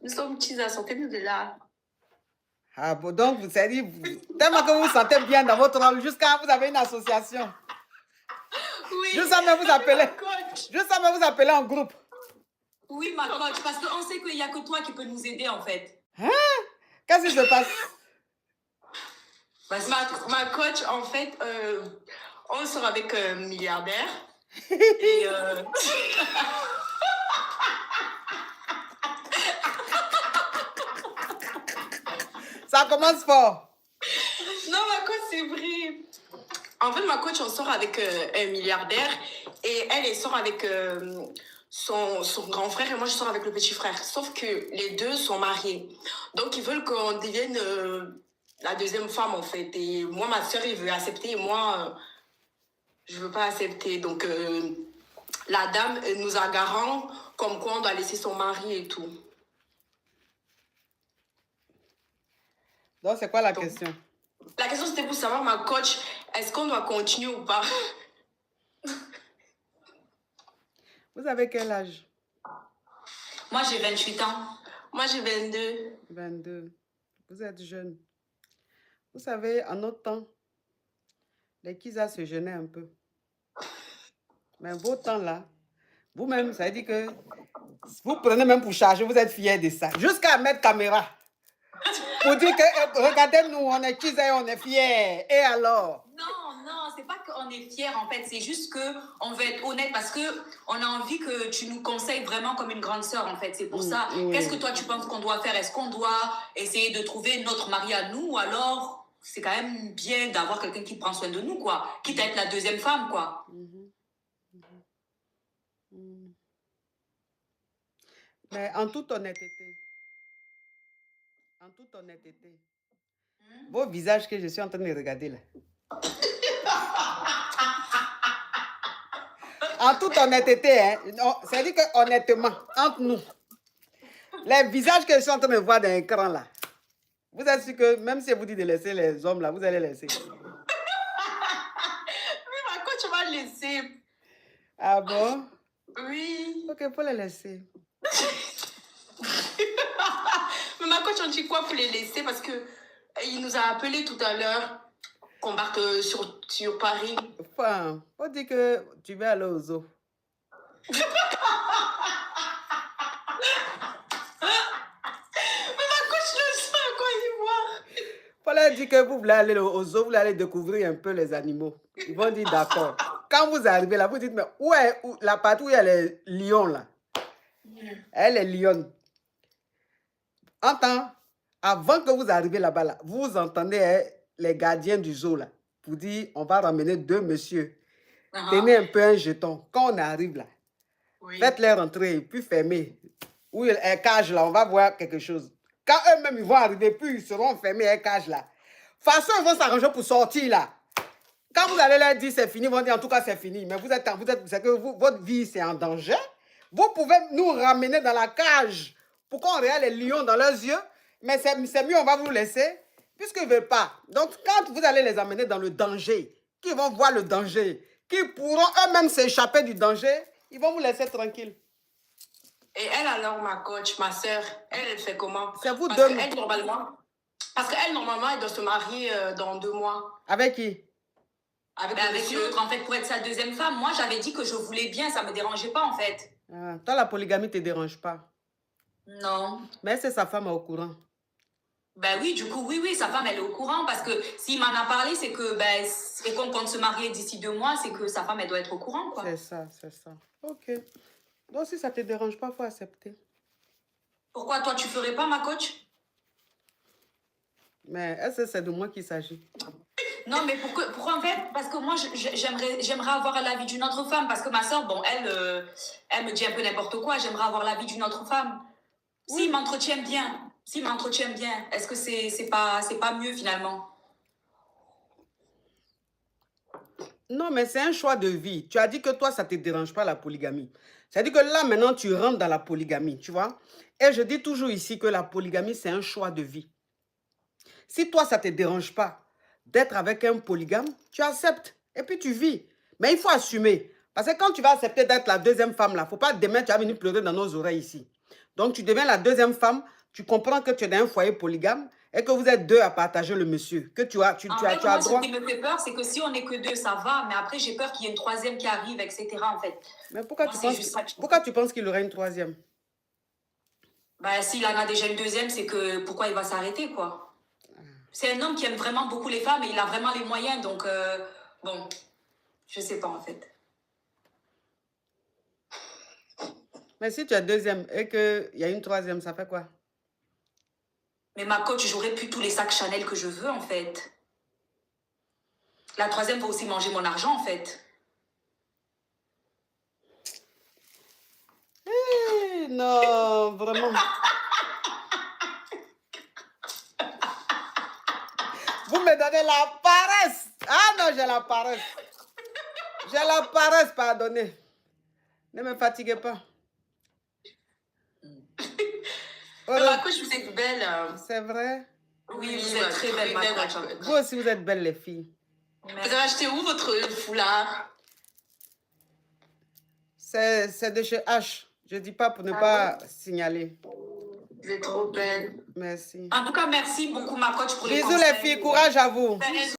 Nous sommes Tisa, sortez-nous de là. Ah bon, donc vous savez, tellement que vous vous sentez bien dans votre rôle, jusqu'à vous avez une association. Oui. Je sens même vous appeler. Coach. Je sens même vous appeler en groupe. Oui, ma coach, parce qu'on sait qu'il n'y a que toi qui peux nous aider, en fait. Hein? Qu'est-ce qui se passe? Ma coach, en fait, on sort avec un milliardaire. Et Ça commence fort. Non, ma coach, c'est vrai. En fait, ma coach, on sort avec un milliardaire et elle sort avec son grand frère et moi, je sors avec le petit frère. Sauf que les deux sont mariés. Donc, ils veulent qu'on devienne la deuxième femme, en fait. Et moi, ma soeur, il veut accepter et moi, je veux pas accepter. Donc, la dame nous a garant comme quoi on doit laisser son mari et tout. Donc, c'est quoi la question? La question, c'était pour savoir, ma coach, est-ce qu'on doit continuer ou pas? Vous avez quel âge? Moi, j'ai 28 ans. Moi, j'ai 22. 22. Vous êtes jeune. Vous savez, en notre temps, les Kisa se gênaient un peu. Mais vos temps là, vous-même, ça veut dire que vous prenez même pour charger, vous êtes fiers de ça. Jusqu'à mettre caméra. Pour dire que, regardez-nous, on est Kisa et on est fiers. Et alors? Non, c'est pas qu'on est fiers, en fait. C'est juste qu'on veut être honnête parce qu'on a envie que tu nous conseilles vraiment comme une grande sœur, en fait. C'est pour ça. Oui. Qu'est-ce que toi, tu penses qu'on doit faire? Est-ce qu'on doit essayer de trouver notre mari à nous ou alors c'est quand même bien d'avoir quelqu'un qui prend soin de nous, quoi. Quitte à être la deuxième femme, quoi. Mais en toute honnêteté, vos visages que je suis en train de regarder là. En toute honnêteté, hein, c'est-à-dire que honnêtement, entre nous, les visages que je suis en train de voir dans l'écran là, vous êtes sûr que même si vous dites de laisser les hommes là, vous allez laisser. Oui, ma coach va laisser. Ah bon? Oui. Ok, il faut les laisser. Mais ma coach, on dit quoi pour les laisser? Parce que il nous a appelé tout à l'heure qu'on parte sur Paris. Enfin, on dit que tu veux aller au zoo. Mais ma coach ne sait à quoi y voir. Faut leur dire que vous voulez aller au zoo, vous voulez aller découvrir un peu les animaux. Ils vont dire d'accord. Quand vous arrivez là, vous dites, mais où est la partie où il y a les lions là? Elle est lionne. Entends, avant que vous arriviez là-bas, là, vous entendez les gardiens du zoo là, pour dire, on va ramener deux messieurs. Tenez un peu un jeton. Quand on arrive là, faites-les rentrer, puis fermer. Oui, un cage là, on va voir quelque chose. Quand eux-mêmes ils vont arriver, puis ils seront fermés un cage là. De toute façon, ils vont s'arranger pour sortir là. Quand vous allez leur dire c'est fini, ils vont dire en tout cas c'est fini. Mais c'est que votre vie c'est en danger. Vous pouvez nous ramener dans la cage pour qu'on regarde les lions dans leurs yeux. Mais c'est mieux, on va vous laisser, puisqu'ils ne veulent pas. Donc, quand vous allez les amener dans le danger, qu'ils vont voir le danger, qu'ils pourront eux-mêmes s'échapper du danger, ils vont vous laisser tranquille. Et elle alors, ma coach, ma soeur, elle fait comment? C'est vous parce deux. qu'elle, normalement, elle doit se marier dans 2 mois. Avec qui? Avec l'autre, en fait, pour être sa deuxième femme. Moi, j'avais dit que je voulais bien, ça ne me dérangeait pas, en fait. Ah, toi, la polygamie ne te dérange pas? Non. Mais c'est sa femme au courant. Ben oui, du coup, oui, sa femme, elle est au courant parce que s'il m'en a parlé, c'est que, et qu'on compte se marier d'ici 2 mois, c'est que sa femme, elle doit être au courant, quoi. C'est ça. Ok. Donc, si ça ne te dérange pas, il faut accepter. Pourquoi toi, tu ne ferais pas, ma coach? Mais est-ce que c'est de moi qu'il s'agit? Non, mais pourquoi en fait? Parce que moi, j'aimerais avoir l'avis d'une autre femme. Parce que ma soeur, bon, elle me dit un peu n'importe quoi. J'aimerais avoir l'avis d'une autre femme. Oui. S'il m'entretient bien, est-ce que c'est pas mieux finalement? Non, mais c'est un choix de vie. Tu as dit que toi, ça ne te dérange pas la polygamie. C'est-à-dire que là, maintenant, tu rentres dans la polygamie, tu vois. Et je dis toujours ici que la polygamie, c'est un choix de vie. Si toi, ça ne te dérange pas d'être avec un polygame, tu acceptes et puis tu vis. Mais il faut assumer. Parce que quand tu vas accepter d'être la deuxième femme, là, il ne faut pas demain, tu vas venir pleurer dans nos oreilles ici. Donc, tu deviens la deuxième femme. tu comprends que tu es dans un foyer polygame et que vous êtes deux à partager le monsieur, que tu as moi, droit. ce qui me fait peur, c'est que si on n'est que deux, ça va, mais après, j'ai peur qu'il y ait une troisième qui arrive, etc. en fait. Mais pourquoi tu penses qu'il aurait une troisième? Bah, s'il en a déjà une deuxième, c'est que pourquoi il va s'arrêter, quoi. C'est un homme qui aime vraiment beaucoup les femmes et il a vraiment les moyens, donc bon, je sais pas en fait. Mais si tu as deuxième et qu'il y a une troisième, ça fait quoi? Mais ma coach, j'aurais plus tous les sacs Chanel que je veux, en fait. La troisième va aussi manger mon argent, en fait. Non, vraiment. Vous me donnez la paresse. Ah non, j'ai la paresse. J'ai la paresse, pardonnez. Ne me fatiguez pas. Ma coach, vous êtes belle. C'est vrai? Oui, vous êtes très belle, ma coach. Vous aussi, vous êtes belles, les filles. Merci. Vous avez acheté où votre foulard? C'est de chez H. Je ne dis pas pour ne pas signaler. Vous êtes trop belle. Merci. En tout cas, merci beaucoup, ma coach, pour les Bisous, conseils. les filles. Courage à vous.